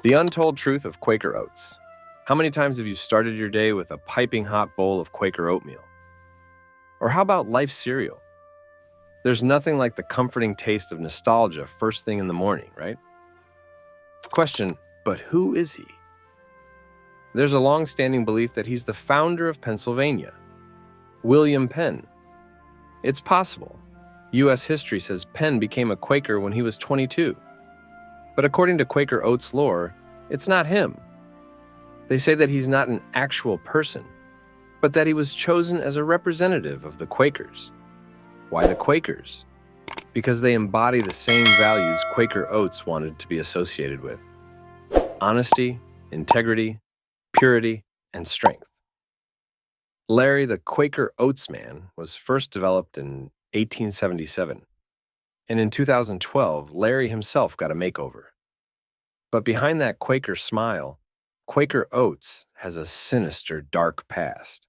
The untold truth of Quaker Oats. How many times have you started your day with a piping hot bowl of Quaker oatmeal? Or how about Life cereal? There's nothing like the comforting taste of nostalgia first thing in the morning, right? Question, but who is he? There's a long-standing belief that he's the founder of Pennsylvania, William Penn. It's possible. U.S. history says Penn became a Quaker when he was 22. But according to Quaker Oats lore, it's not him. They say that he's not an actual person, but that he was chosen as a representative of the Quakers. Why the Quakers? Because they embody the same values Quaker Oats wanted to be associated with: honesty, integrity, purity, and strength. Larry, the Quaker Oats Man, was first developed in 1877, and in 2012, Larry himself got a makeover. But behind that Quaker smile, Quaker Oats has a sinister, dark past.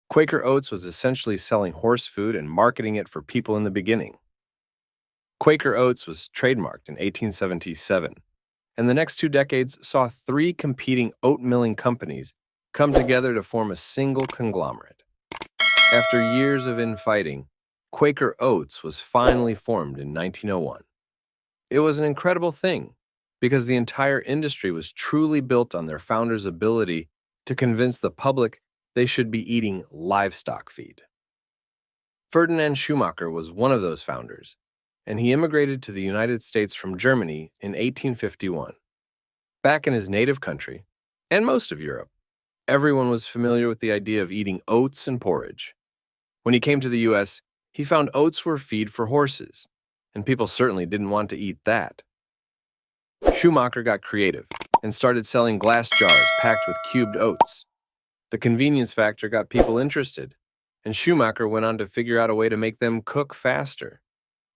Quaker Oats was essentially selling horse food and marketing it for people in the beginning. Quaker Oats was trademarked in 1877, and the next 2 decades saw 3 competing oat milling companies come together to form a single conglomerate. After years of infighting, Quaker Oats was finally formed in 1901. It was an incredible thing, because the entire industry was truly built on their founders' ability to convince the public they should be eating livestock feed. Ferdinand Schumacher was one of those founders, and he immigrated to the United States from Germany in 1851. Back in his native country, and most of Europe, everyone was familiar with the idea of eating oats and porridge. When he came to the U.S., he found oats were feed for horses, and people certainly didn't want to eat that. Schumacher got creative and started selling glass jars packed with cubed oats. The convenience factor got people interested, and Schumacher went on to figure out a way to make them cook faster.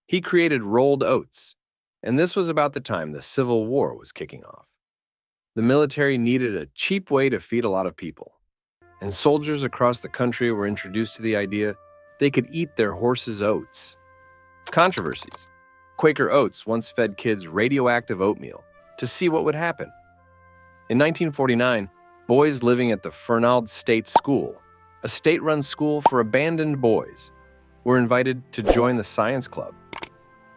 He created rolled oats, and this was about the time the Civil War was kicking off. The military needed a cheap way to feed a lot of people, and soldiers across the country were introduced to the idea they could eat their horses' oats. Controversies. Quaker Oats once fed kids radioactive oatmeal to see what would happen. In 1949, boys living at the Fernald State School, a state-run school for abandoned boys, were invited to join the science club.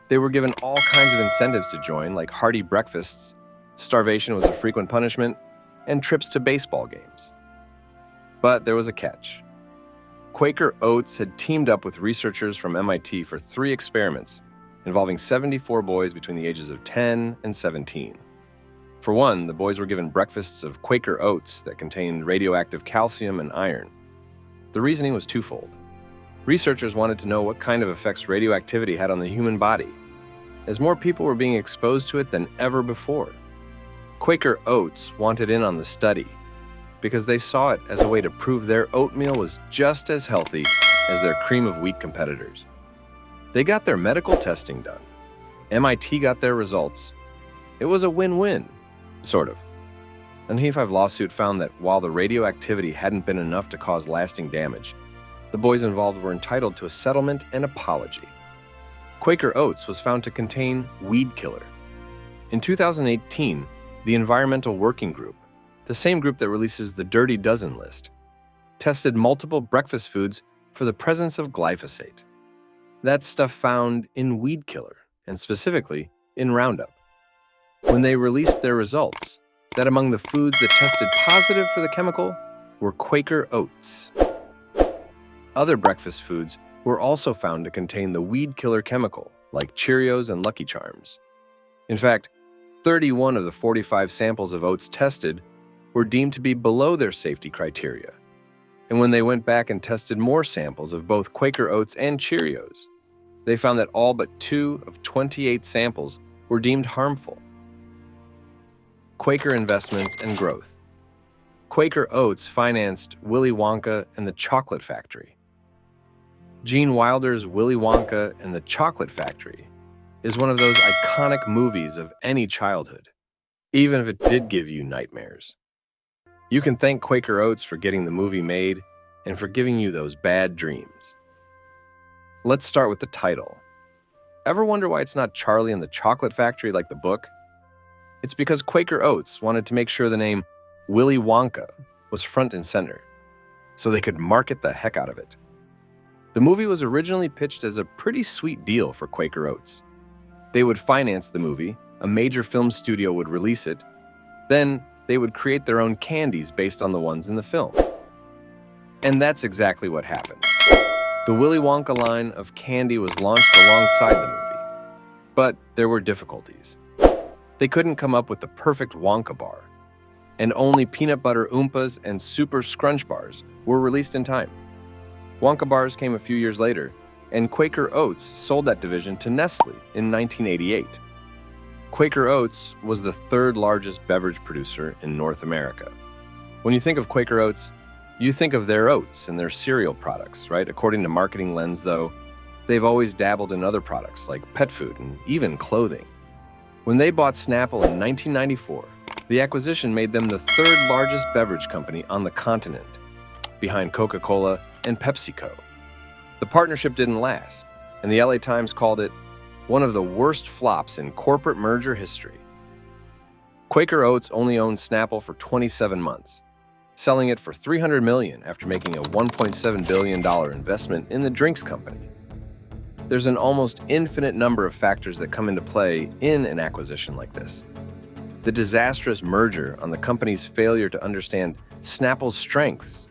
They were given all kinds of incentives to join, like hearty breakfasts, starvation was a frequent punishment, and trips to baseball games. But there was a catch. Quaker Oats had teamed up with researchers from MIT for 3 experiments involving 74 boys between the ages of 10 and 17. For one, the boys were given breakfasts of Quaker Oats that contained radioactive calcium and iron. The reasoning was twofold. Researchers wanted to know what kind of effects radioactivity had on the human body, as more people were being exposed to it than ever before. Quaker Oats wanted in on the study because they saw it as a way to prove their oatmeal was just as healthy as their cream of wheat competitors. They got their medical testing done. MIT got their results. It was a win-win, sort of. An E5 lawsuit found that while the radioactivity hadn't been enough to cause lasting damage, the boys involved were entitled to a settlement and apology. Quaker Oats was found to contain weed killer. In 2018, the Environmental Working Group, the same group that releases the Dirty Dozen list, tested multiple breakfast foods for the presence of glyphosate. That's stuff found in weed killer, and specifically in Roundup. When they released their results, that among the foods that tested positive for the chemical were Quaker Oats. Other breakfast foods were also found to contain the weed killer chemical, like Cheerios and Lucky Charms. In fact, 31 of the 45 samples of oats tested were deemed to be below their safety criteria. And when they went back and tested more samples of both Quaker Oats and Cheerios, they found that all but 2 of 28 samples were deemed harmful. Quaker investments and growth. Quaker Oats financed Willy Wonka and the Chocolate Factory. Gene Wilder's Willy Wonka and the Chocolate Factory is one of those iconic movies of any childhood, even if it did give you nightmares. You can thank Quaker Oats for getting the movie made and for giving you those bad dreams. Let's start with the title. Ever wonder why it's not Charlie and the Chocolate Factory like the book? It's because Quaker Oats wanted to make sure the name Willy Wonka was front and center, so they could market the heck out of it. The movie was originally pitched as a pretty sweet deal for Quaker Oats. They would finance the movie, a major film studio would release it, then they would create their own candies based on the ones in the film. And that's exactly what happened. The Willy Wonka line of candy was launched alongside the movie, but there were difficulties. They couldn't come up with the perfect Wonka bar, and only peanut butter Oompas and super scrunch bars were released in time. Wonka bars came a few years later, and Quaker Oats sold that division to Nestle in 1988. Quaker Oats was the third largest beverage producer in North America. When you think of Quaker Oats, you think of their oats and their cereal products, right? According to Marketing Lens, though, they've always dabbled in other products like pet food and even clothing. When they bought Snapple in 1994, the acquisition made them the third largest beverage company on the continent, behind Coca-Cola and PepsiCo. The partnership didn't last, and the LA Times called it one of the worst flops in corporate merger history. Quaker Oats only owned Snapple for 27 months, selling it for $300 million after making a $1.7 billion investment in the drinks company. There's an almost infinite number of factors that come into play in an acquisition like this. The disastrous merger on the company's failure to understand Snapple's strengths,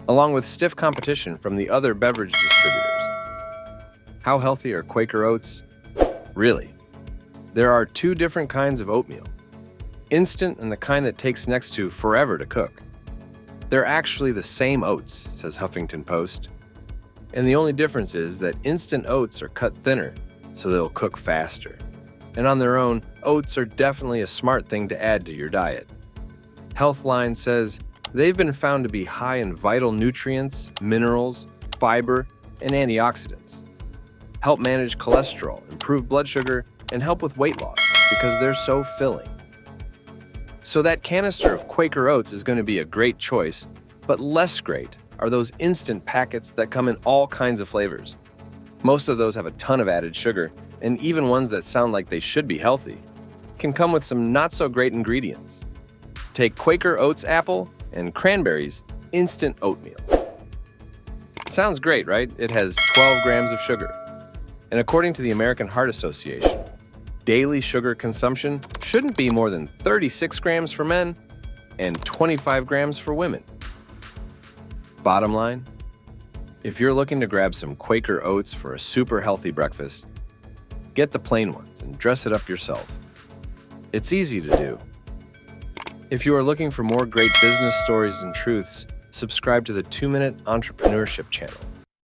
along with stiff competition from the other beverage distributors. How healthy are Quaker Oats? Really? There are two different kinds of oatmeal, instant and the kind that takes next to forever to cook. They're actually the same oats, says Huffington Post. And the only difference is that instant oats are cut thinner, so they'll cook faster. And on their own, oats are definitely a smart thing to add to your diet. Healthline says they've been found to be high in vital nutrients, minerals, fiber, and antioxidants. Help manage cholesterol, improve blood sugar, and help with weight loss because they're so filling. So that canister of Quaker Oats is going to be a great choice, but less great are those instant packets that come in all kinds of flavors. Most of those have a ton of added sugar, and even ones that sound like they should be healthy can come with some not-so-great ingredients. Take Quaker Oats apple and cranberries instant oatmeal. Sounds great, right? It has 12 grams of sugar. And according to the American Heart Association, daily sugar consumption shouldn't be more than 36 grams for men and 25 grams for women. Bottom line, if you're looking to grab some Quaker Oats for a super healthy breakfast, get the plain ones and dress it up yourself. It's easy to do. If you are looking for more great business stories and truths, subscribe to the 2-Minute Entrepreneurship channel.